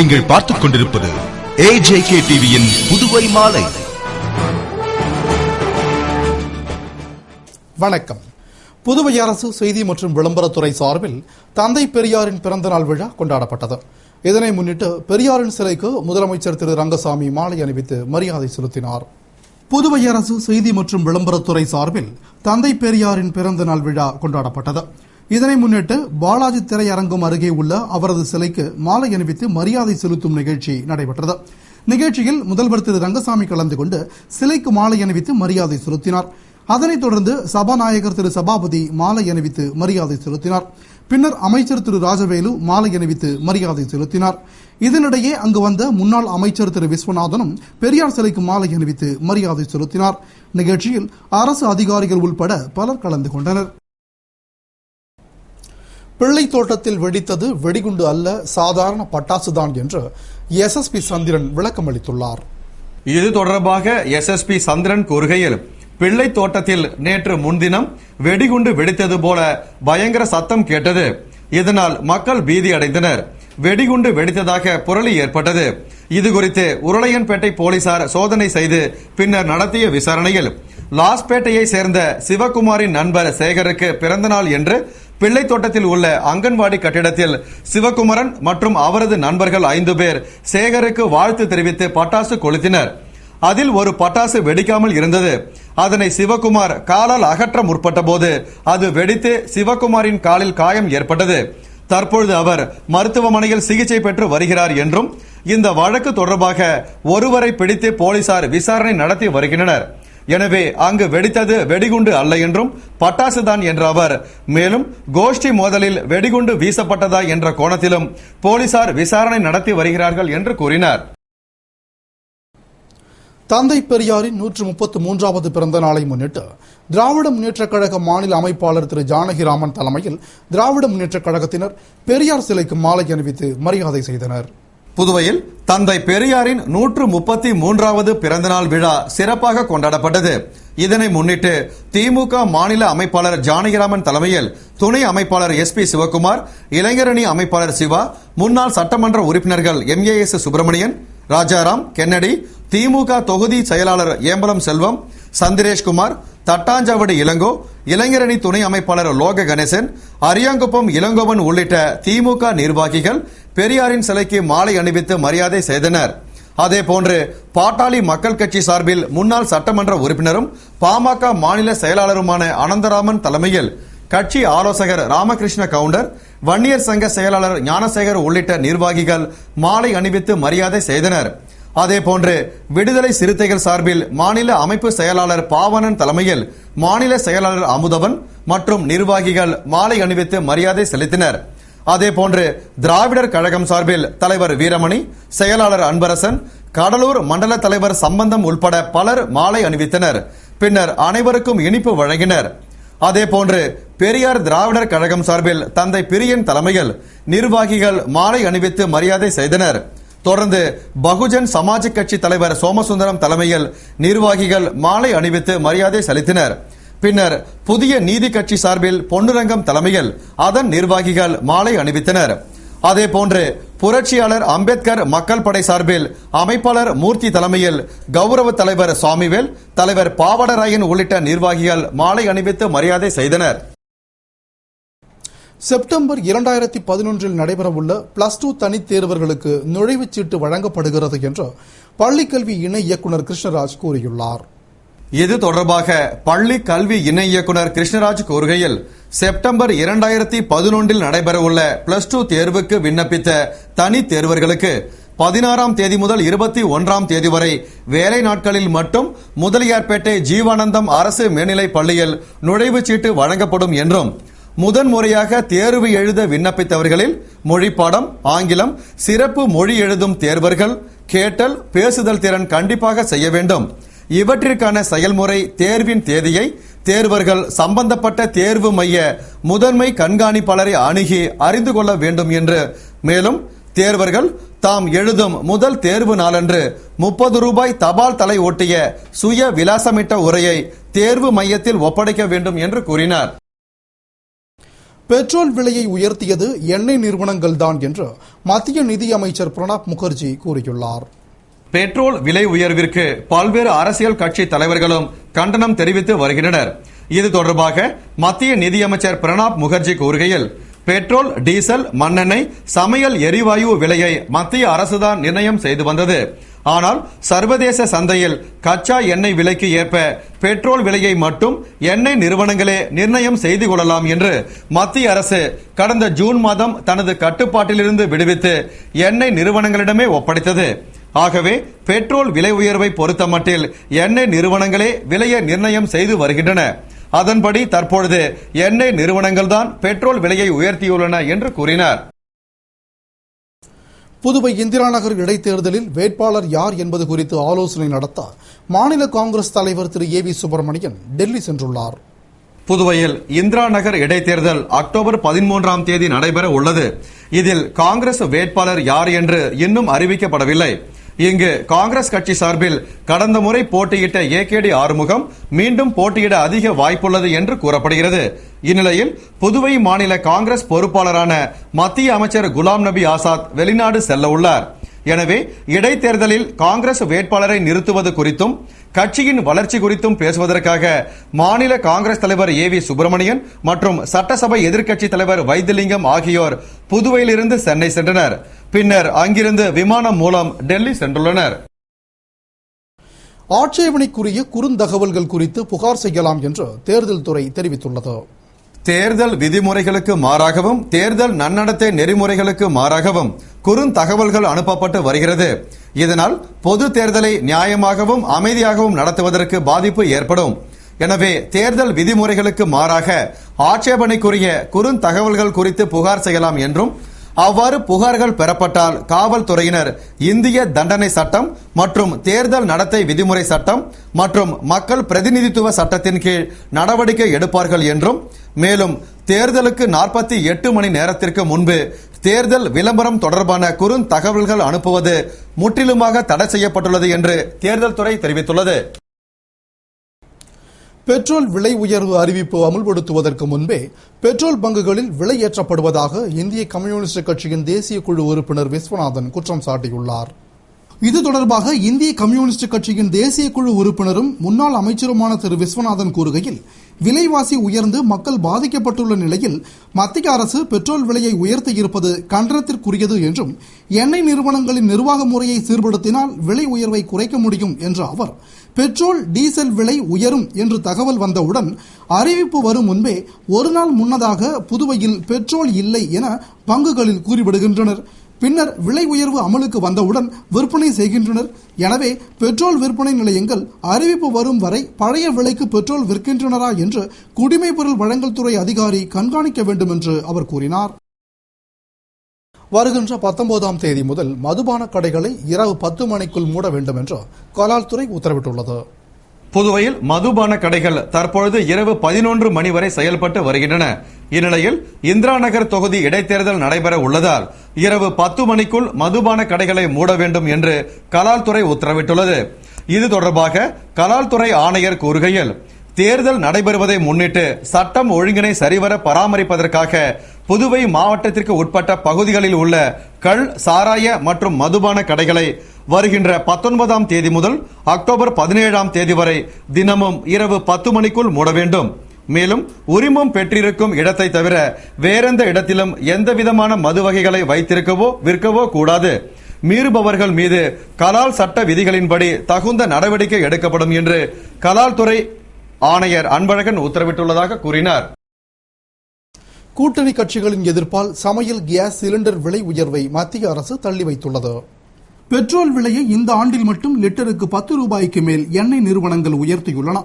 நீங்கள் பார்த்துக் கொண்டிருப்பது AJK டிவியின் புதுவை மாலை. வணக்கம். புதுவை அரசு செய்தி மற்றும் விளம்பரத்துறை சார்பில் தந்தை பெரியாரின் பிறந்தநாள் விழா கொண்டாடப்பட்டது. இதனை முன்னிட்டு பெரியாரின் சிலைக்கு முதலமைச்சர் திரு ரங்கசாமி மாலை அணிவித்து மரியாதை செலுத்தினார். புதுவை அரசு செய்தி மற்றும் விளம்பரத்துறை சார்பில் தந்தை பெரியாரின் பிறந்தநாள் விழா கொண்டாடப்பட்டது. இதனை முன்னிட்டு பாலாஜி திரையரங்கம் அருகே உள்ள அவரது சிலைக்கு மாலை அணிவித்து மரியாதை செலுத்தும் நிகழ்ச்சி நடைபெற்றது. நிகழ்ச்சியில் முதல்வர் திரு ரங்கசாமி கலந்து கொண்டு சிலைக்கு மாலை அணிவித்து மரியாதை செலுத்தினார். அதனைத் தொடர்ந்து சபாநாயகர் திரு சபாபதி மாலை அணிவித்து மரியாதை செலுத்தினார். பின்னர் அமைச்சர் திரு ராஜவேலு மாலை அணிவித்து மரியாதை செலுத்தினார். இதனிடையே அங்கு வந்த முன்னாள் அமைச்சர் திரு விஸ்வநாதனும் பெரியார் சிலைக்கு மாலை அணிவித்து மரியாதை செலுத்தினார். நிகழ்ச்சியில் அரசு அதிகாரிகள் உள்பட பலர் கலந்து கொண்டனர். பிள்ளை தோட்டத்தில் வெடித்தது வெடிகுண்டு அல்ல, சாதாரண பட்டாசுதான் என்று SSP சந்திரன் விளக்கம் அளித்துள்ளார். இது தொடர்பாக SSP சந்திரன் கூறுகையில், பிள்ளை தோட்டத்தில் நேற்று முன்தினம் வெடிகுண்டு வெடித்தது போல பயங்கர சத்தம் கேட்டது. இதனால் மக்கள் பீதி அடைந்தனர். வெடிகுண்டு வெடித்ததாக புரளி ஏற்பட்டது. இதுகுறித்து உருளையன்பேட்டை போலீசார் சோதனை செய்து பின்னர் நடத்திய விசாரணையில் லாஸ்பேட்டையை சேர்ந்த சிவகுமாரின் நண்பர் சேகருக்கு பிறந்தநாள் என்று பிள்ளை தோட்டத்தில் உள்ள அங்கன்வாடி கட்டிடத்தில் சிவகுமரன் மற்றும் அவரது நண்பர்கள் 5 பேர் சேகருக்கு வாழ்த்து தெரிவித்து பட்டாசு கொளுத்தினர். அதில் ஒரு பட்டாசு வெடிக்காமல் இருந்தது. அதனை சிவகுமார் காலால் அகற்ற முற்பட்ட போது அது வெடித்து சிவகுமாரின் காலில் காயம் ஏற்பட்டது. தற்பொழுது அவர் மருத்துவமனையில் சிகிச்சை பெற்று வருகிறார் என்றும் இந்த வழக்கு தொடர்பாக ஒருவரை பிடித்து போலீசார் விசாரணை நடத்தி வருகின்றனர். எனவே அங்கு வெடித்தது வெடிகுண்டு அல்ல என்றும் பட்டாசுதான் என்ற அவர் மேலும் கோஷ்டி மோதலில் வெடிகுண்டு வீசப்பட்டதா என்ற கோணத்திலும் போலீசார் விசாரணை நடத்தி வருகிறார்கள் என்று கூறினார். தந்தை பெரியாரின் 133வது பிறந்த நாளை முன்னிட்டு திராவிட முன்னேற்றக் கழக மாநில அமைப்பாளர் திரு ஜானகிராமன் தலைமையில் திராவிட முன்னேற்றக் கழகத்தினர் பெரியார் சிலைக்கு மாலை அணிவித்து மரியாதை செய்தனர். புதுவையில் தந்தை பெரியாரின் 133வது பிறந்தநாள் விழா சிறப்பாக கொண்டாடப்பட்டது. இதனை முன்னிட்டு திமுக மாநில அமைப்பாளர் ஜானகிராமன் தலைமையில் துணை அமைப்பாளர் SP சிவகுமார், இளைஞரணி அமைப்பாளர் சிவா, முன்னாள் சட்டமன்ற உறுப்பினர்கள் MAS சுப்பிரமணியன், ராஜாராம், கென்னடி, திமுக தொகுதி செயலாளர் ஏம்பலம் செல்வம், சந்திரேஷ்குமார், தட்டாஞ்சாவடி இளங்கோ, இளைஞரணி துணை அமைப்பாளர் லோக கணேசன், அரியாங்குப்பம் இளங்கோவன் உள்ளிட்ட திமுக நிர்வாகிகள் பெரியாரின் சிலைக்கு மாலை அணிவித்து மரியாதை செய்தனர். அதேபோன்று பாட்டாளி மக்கள் கட்சி சார்பில் முன்னாள் சட்டமன்ற உறுப்பினரும் பாமக மாநில செயலாளருமான அனந்தராமன் தலைமையில் கட்சி ஆலோசகர் ராமகிருஷ்ண கவுண்டர், வன்னியர் சங்க செயலாளர் ஞானசேகர் உள்ளிட்ட நிர்வாகிகள் மாலை அணிவித்து மரியாதை செய்தனர். அதேபோன்று விடுதலை சிறுத்தைகள் சார்பில் மாநில அமைப்பு செயலாளர் பாவனன் தலைமையில் மாநில செயலாளர் அமுதவன் மற்றும் நிர்வாகிகள் மாலை அணிவித்து மரியாதை செலுத்தினர். அதேபோன்று திராவிடர் கழகம் சார்பில் தலைவர் வீரமணி, செயலாளர் அன்பரசன், கடலூர் மண்டல தலைவர் சம்பந்தம் உள்பட பலர் மாலை அணிவித்தனர். பின்னர் அனைவருக்கும் இனிப்பு வழங்கினர். அதேபோன்று பெரியார் திராவிடர் கழகம் சார்பில் தந்தை பிரியன் தலைமையில் நிர்வாகிகள் மாலை அணிவித்து மரியாதை செய்தனர். தொடர்ந்து பகுஜன் சமாஜ் கட்சி தலைவர் சோமசுந்தரம் தலைமையில் நிர்வாகிகள் மாலை அணிவித்து மரியாதை செலுத்தினர். பின்னர் புதிய நீதி கட்சி சார்பில் பொன்னுரங்கம் தலைமையில் அதன் நிர்வாகிகள் மாலை அணிவித்தனர். அதேபோன்று புரட்சியாளர் அம்பேத்கர் மக்கள் படை சார்பில் அமைப்பாளர் மூர்த்தி தலைமையில் கௌரவ தலைவர் சுவாமிவேல், தலைவர் பாவடராயன் உள்ளிட்ட நிர்வாகிகள் மாலை அணிவித்து மரியாதை செய்தனர். செப்டம்பர் 2011 நடைபெறவுள்ள +2 தனித் தேர்வர்களுக்கு நுழைவுச் சீட்டு வழங்கப்படுகிறது என்று பள்ளிக்கல்வி இணை இயக்குநர் கிருஷ்ணராஜ் கூறியுள்ளார். இது தொடர்பாக பள்ளி கல்வி இணை இயக்குநர் கிருஷ்ணராஜ் கூறுகையில், செப்டம்பர் 2011 நடைபெறவுள்ள +2 தேர்வுக்கு விண்ணப்பித்த தனி தேர்வர்களுக்கு 16ஆம் தேதி முதல் 21ஆம் தேதி வரை வேலை நாட்களில் மட்டும் முதலியார்பேட்டை ஜீவானந்தம் அரசு மேல்நிலைப் பள்ளியில் நுழைவுச் சீட்டு வழங்கப்படும் என்றும், முதன்முறையாக தேர்வு எழுத விண்ணப்பித்தவர்களில் மொழிப்பாடம், ஆங்கிலம், சிறப்பு மொழி எழுதும் தேர்வர்கள் கேட்டல், பேசுதல் திறன் கண்டிப்பாக செய்ய வேண்டும். இவற்றிற்கான செயல்முறை தேர்வின் தேதியை தேர்வர்கள் சம்பந்தப்பட்ட தேர்வு மைய முதன்மை கண்காணிப்பாளரை அணுகி அறிந்து கொள்ள வேண்டும் என்று, மேலும் தேர்வர்கள் தாம் எழுதும் முதல் தேர்வு நாளன்று 30 ரூபாய் தபால் தலை ஒட்டிய சுய விலாசமிட்ட உரையை தேர்வு மையத்தில் ஒப்படைக்க வேண்டும் என்று கூறினார். பெட்ரோல் விலையை உயர்த்தியது எண்ணெய் நிறுவனங்கள்தான் என்று மத்திய நிதியமைச்சர் பிரணாப் முகர்ஜி கூறியுள்ளார். பெட்ரோல் விலை உயர்விற்கு பல்வேறு அரசியல் கட்சி தலைவர்களும் கண்டனம் தெரிவித்து வருகின்றனர். இது தொடர்பாக மத்திய நிதியமைச்சர் பிரணாப் முகர்ஜி கூறுகையில், பெட்ரோல், டீசல், மண்ணெண்ணெய், சமையல் எரிவாயு விலையை மத்திய அரசுதான் நிர்ணயம் செய்து வந்தது. ஆனால் சர்வதேச சந்தையில் கச்சா எண்ணெய் விலைக்கு ஏற்ப பெட்ரோல் விலையை மட்டும் எண்ணெய் நிறுவனங்களே நிர்ணயம் செய்து கொள்ளலாம் என்று மத்திய அரசு கடந்த ஜூன் மாதம் தனது கட்டுப்பாட்டிலிருந்து விடுவித்து எண்ணெய் நிறுவனங்களிடமே ஒப்படைத்தது. ஆகவே பெட்ரோல் விலை உயர்வை பொறுத்தமட்டில் எண்ணெய் நிறுவனங்களே விலையை நிர்ணயம் செய்து வருகின்றன. அதன்படி தற்பொழுது எண்ணெய் நிறுவனங்கள் தான் பெட்ரோல் விலையை உயர்த்தியுள்ளன என்று கூறினார். புதுவை இந்திரா நகர் இடைத்தேர்தலில் வேட்பாளர் யார் என்பது குறித்து ஆலோசனை நடத்த மாநில காங்கிரஸ் தலைவர் திரு ஏ.வி. சுப்பிரமணியன் டெல்லி சென்றுள்ளார். புதுவையில் இந்திரா நகர் இடைத்தேர்தல் அக்டோபர் 13ஆம் தேதி நடைபெற உள்ளது. இதில் காங்கிரஸ் வேட்பாளர் யார் என்று இன்னும் அறிவிக்கப்படவில்லை. இங்கு காங்கிரஸ் கட்சி சார்பில் கடந்த முறை போட்டியிட்ட ஏ.கே.டி. ஆறுமுகம் மீண்டும் போட்டியிட அதிக வாய்ப்புள்ளது என்று கூறப்படுகிறது. இந்நிலையில் புதுவை மாநில காங்கிரஸ் பொறுப்பாளரான மத்திய அமைச்சர் குலாம் நபி ஆசாத் வெளிநாடு செல்ல உள்ளார். எனவே இடைத்தேர்தலில் காங்கிரஸ் வேட்பாளரை நிறுத்துவது குறித்தும் கட்சியின் வளர்ச்சி குறித்தும் பேசுவதற்காக மாநில காங்கிரஸ் தலைவர் ஏ.வி. சுப்பிரமணியன் மற்றும் சட்டசபை எதிர்க்கட்சி தலைவர் வைத்திலிங்கம் ஆகியோர் புதுவையிலிருந்து சென்னை சென்றனர். பின்னர் அங்கிருந்து விமானம் மூலம் டெல்லி சென்றுள்ளனர். ஆட்சேபனைக்குரிய குறுந்தகவல்கள் குறித்து புகார் செய்யலாம் என்று தேர்தல் துறை தெரிவித்துள்ளது. தேர்தல் விதிமுறைகளுக்கு மாறாகவும் தேர்தல் நன்னடத்தை நெறிமுறைகளுக்கு மாறாகவும் குறுந்தகவல்கள் அனுப்பப்பட்டு வருகிறது. இதனால் பொது தேர்தலை நியாயமாகவும் அமைதியாகவும் நடத்துவதற்கு பாதிப்பு ஏற்படும். எனவே தேர்தல் விதிமுறைகளுக்கு மாறாக ஆட்சேபனைக்குரிய குறுந்தகவல்கள் குறித்து புகார் செய்யலாம் என்றும், அவ்வாறு புகார்கள் பெறப்பட்டால் காவல்துறையினர் இந்திய தண்டனை சட்டம் மற்றும் தேர்தல் நடத்தை விதிமுறை சட்டம் மற்றும் மக்கள் பிரதிநிதித்துவ சட்டத்தின் கீழ் நடவடிக்கை எடுப்பார்கள் என்றும், மேலும் தேர்தலுக்கு 48 மணி நேரத்திற்கு முன்பு தேர்தல் விளம்பரம் தொடர்பான குறுந்தகவல்கள் அனுப்புவது முற்றிலுமாக தடை செய்யப்பட்டுள்ளது என்று தேர்தல் துறை தெரிவித்துள்ளது. பெட்ரோல் விலை உயர்வு அறிவிப்பு அமல்படுத்துவதற்கு முன்பே பெட்ரோல் பங்குகளில் விலை ஏற்றப்படுவதாக இந்திய கம்யூனிஸ்ட் கட்சியின் தேசிய குழு உறுப்பினர் விஸ்வநாதன் குற்றம் சாட்டியுள்ளார். இது தொடர்பாக இந்திய கம்யூனிஸ்ட் கட்சியின் தேசிய குழு உறுப்பினரும் முன்னாள் அமைச்சருமான திரு விஸ்வநாதன் கூறுகையில், விலைவாசி உயர்ந்து மக்கள் பாதிக்கப்பட்டுள்ள நிலையில் மத்திய அரசு பெட்ரோல் விலையை உயர்த்தியிருப்பது கண்டனத்திற்குரியது என்றும், எண்ணெய் நிறுவனங்களின் நிர்வாக முறையை சீர்படுத்தினால் விலை உயர்வை குறைக்க முடியும் என்ற அவர், பெட்ரோல் டீசல் விலை உயரும் என்று தகவல் வந்தவுடன் அறிவிப்பு வரும் முன்பே ஒரு நாள் முன்னதாக புதுவையில் பெட்ரோல் இல்லை என பங்குகளில் கூறிவிடுகின்றனர். பின்னர் விலை உயர்வு அமலுக்கு வந்தவுடன் விற்பனை செய்கின்றனர். எனவே பெட்ரோல் விற்பனை நிலையங்கள் அறிவிப்பு வரும் வரை பழைய விலைக்கு பெட்ரோல் விற்கின்றனரா என்று குடிமைப்பொருள் வழங்கல் துறை அதிகாரி கண்காணிக்க வேண்டும் என்று அவர் கூறினார். வருகின்ற 19ஆம் தேதி முதல் மதுபான கடைகளை இரவு 10 மணிக்குள் மூட வேண்டும் என்று கலால்துறை உத்தரவிட்டுள்ளது. புதுவையில் மதுபான கடைகள் தற்பொழுது இரவு 11 மணி வரை செயல்பட்டு வருகின்றன. இந்நிலையில் இந்திரா நகர் தொகுதி இடைத்தேர்தல் நடைபெற உள்ளதால் இரவு 10 மணிக்குள் மதுபான கடைகளை மூட வேண்டும் என்று கலால்துறை உத்தரவிட்டுள்ளது. இது தொடர்பாக கலால்துறை ஆணையர் கூறுகையில், தேர்தல் நடைபெறுவதை முன்னிட்டு சட்டம் ஒழுங்கினை சரிவர பராமரிப்பதற்காக புதுவை மாவட்டத்திற்கு உட்பட்ட பகுதிகளில் உள்ள கள், சாராய மற்றும் மதுபான கடைகளை வருகின்ற 19ஆம் தேதி முதல் அக்டோபர் 17ஆம் தேதி வரை தினமும் இரவு 10 மணிக்குள் மூட வேண்டும். மேலும் உரிமம் பெற்றிருக்கும் இடத்தை தவிர வேறெந்த இடத்திலும் எந்தவிதமான மது வகைகளை வைத்திருக்கவோ விற்கவோ கூடாது. மீறுபவர்கள் மீது கலால் சட்ட விதிகளின்படி தகுந்த நடவடிக்கை எடுக்கப்படும் என்று கலால்துறை ஆணையர் அன்பழகன் உத்தரவிட்டுள்ளதாக கூறினார். கூட்டணி கட்சிகளின் எதிர்ப்பால் சமையல் கேஸ் சிலிண்டர் விலை உயர்வை மத்திய அரசு தள்ளி வைத்துள்ளது. பெட்ரோல் விலையை இந்த ஆண்டில் மட்டும் லிட்டருக்கு 10 ரூபாய்க்கு மேல் எண்ணெய் நிறுவனங்கள் உயர்த்தியுள்ளன.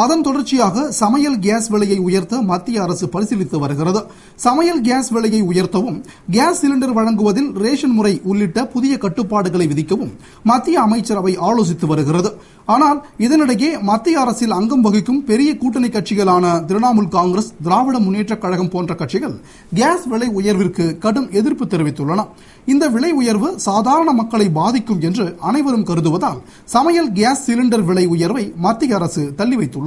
அதன் தொடர்ச்சியாக சமையல் கேஸ் விலையை உயர்த்த மத்திய அரசு பரிசீலித்து வருகிறது. சமையல் கேஸ் விலையை உயர்த்தவும், கேஸ் சிலிண்டர் வழங்குவதில் ரேஷன் முறை உள்ளிட்ட புதிய கட்டுப்பாடுகளை விதிக்கவும் மத்திய அமைச்சரவை ஆலோசித்து வருகிறது. ஆனால் இதனிடையே மத்திய அரசில் அங்கம் வகிக்கும் பெரிய கூட்டணி கட்சிகளான திரிணாமுல் காங்கிரஸ், திராவிட முன்னேற்றக் கழகம் போன்ற கட்சிகள் கேஸ் விலை உயர்விற்கு கடும் எதிர்ப்பு தெரிவித்துள்ளன. இந்த விலை உயர்வு சாதாரண மக்களை பாதிக்கும் என்று அனைவரும் கருதுவதால் சமையல் கேஸ் சிலிண்டர் விலை உயர்வை மத்திய அரசு தள்ளி வைத்துள்ளது.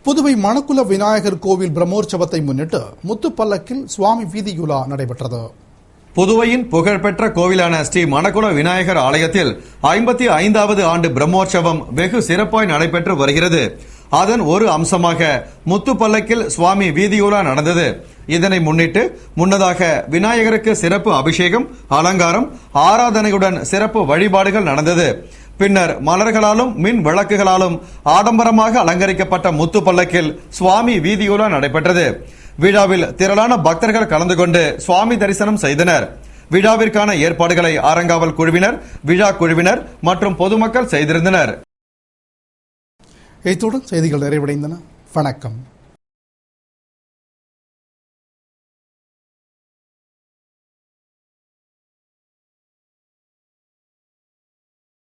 புதுவை மணக்குள விநாயகர் கோவில் பிரம்மோற்சவத்தை முன்னிட்டு முத்துப்பல்லக்கில் சுவாமி வீதியுலா நடைபெற்றது. புதுவையின் புகழ்பெற்ற கோவிலான ஸ்ரீ மணக்குள விநாயகர் ஆலயத்தில் 55வது ஆண்டு பிரம்மோற்சவம் வெகு சிறப்பாய் நடைபெற்று வருகிறது. அதன் ஒரு அம்சமாக முத்துப்பல்லக்கில் சுவாமி வீதியுலா நடந்தது. இதனை முன்னிட்டு முன்னதாக விநாயகருக்கு சிறப்பு அபிஷேகம், அலங்காரம், ஆராதனையுடன் சிறப்பு வழிபாடுகள் நடந்தது. பின்னர் மலர்களாலும் மின் விளக்குகளாலும் ஆடம்பரமாக அலங்கரிக்கப்பட்ட முத்துப்பல்லக்கில் சுவாமி வீதியுலா நடைபெற்றது. விழாவில் திரளான பக்தர்கள் கலந்து கொண்டு சுவாமி தரிசனம் செய்தனர். விழாவிற்கான ஏற்பாடுகளை ஆரங்காவல் குழுவினர், விழா குழுவினர் மற்றும் பொதுமக்கள் செய்திருந்தனர். இத்துடன் செய்திகள் நிறைவடைந்தன. வணக்கம்.